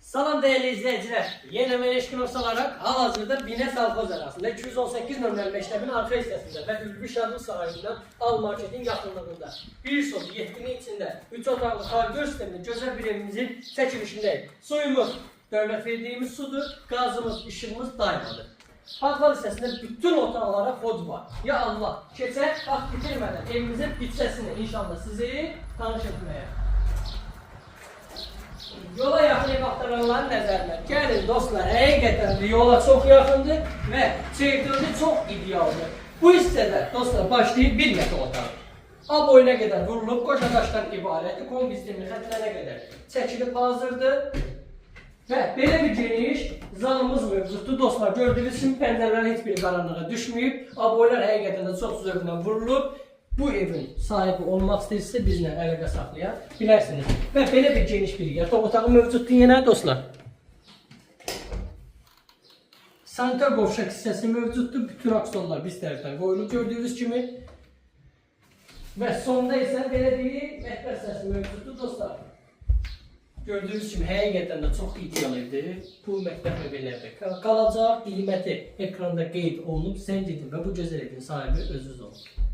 Salam değerli izleyiciler. Yeni meşgul olarak hal-hazırda Bine Salkoz arasında 218 nömrəli məktəbin arka hissəsində və Ülvi Şadlıq sahibindən Al Marketin yaxınlığında bir sol 7'nin içinde 3 otaqlı kargör sistemli gözəl bir evimizin çəkilişindəyik. Suyumuz dövlət verdiğimiz sudur, gazımız, işığımız daimadır. Arka hissəsində bütün otaqlara kod var. Ya Allah, keçək vaxt bitirmədən evimizin bitsəsini inşallah sizi tanış etməyə. Yola yaxın ev axtaranların nəzərinə gəlin dostlar, həqiqətən də yola çox yaxındır və çevrildi çox idealdır. Bu hissədə dostlar başlayıb 1 metr otağı. A boyuna qədər vurulub qoşa daşdan ibarətdir, kombistimli xətlərə qədər çəkilib hazırdır. Və belə bir geniş zalımız mövcuddur dostlar. Gördüyünüz kimi pəncərələrin heç biri qaranlığa düşməyib. A boylar həqiqətən də çox zövqlə vurulub. Bu evin sahibi olmaq istəyirsə bizlə əlaqə saxlaya bilərsiniz. Və belə bir geniş bir yataq otağı mövcuddur yenə dostlar. Sanitar qovşaq hissəsi mövcuddur. Bütün aksonlar biz tərəfdən qoyulub gördüyünüz kimi. Və sonda isə belə bir mətbəx hissəsi mövcuddur dostlar. Gördüyünüz kimi həqiqətən də çox ideal evdir. Bu mətbəx mebellərdə qalacaq. Qiyməti ekranda qeyd olunub. Sən gedin və bu gözəl evin sahibi özünüz olun.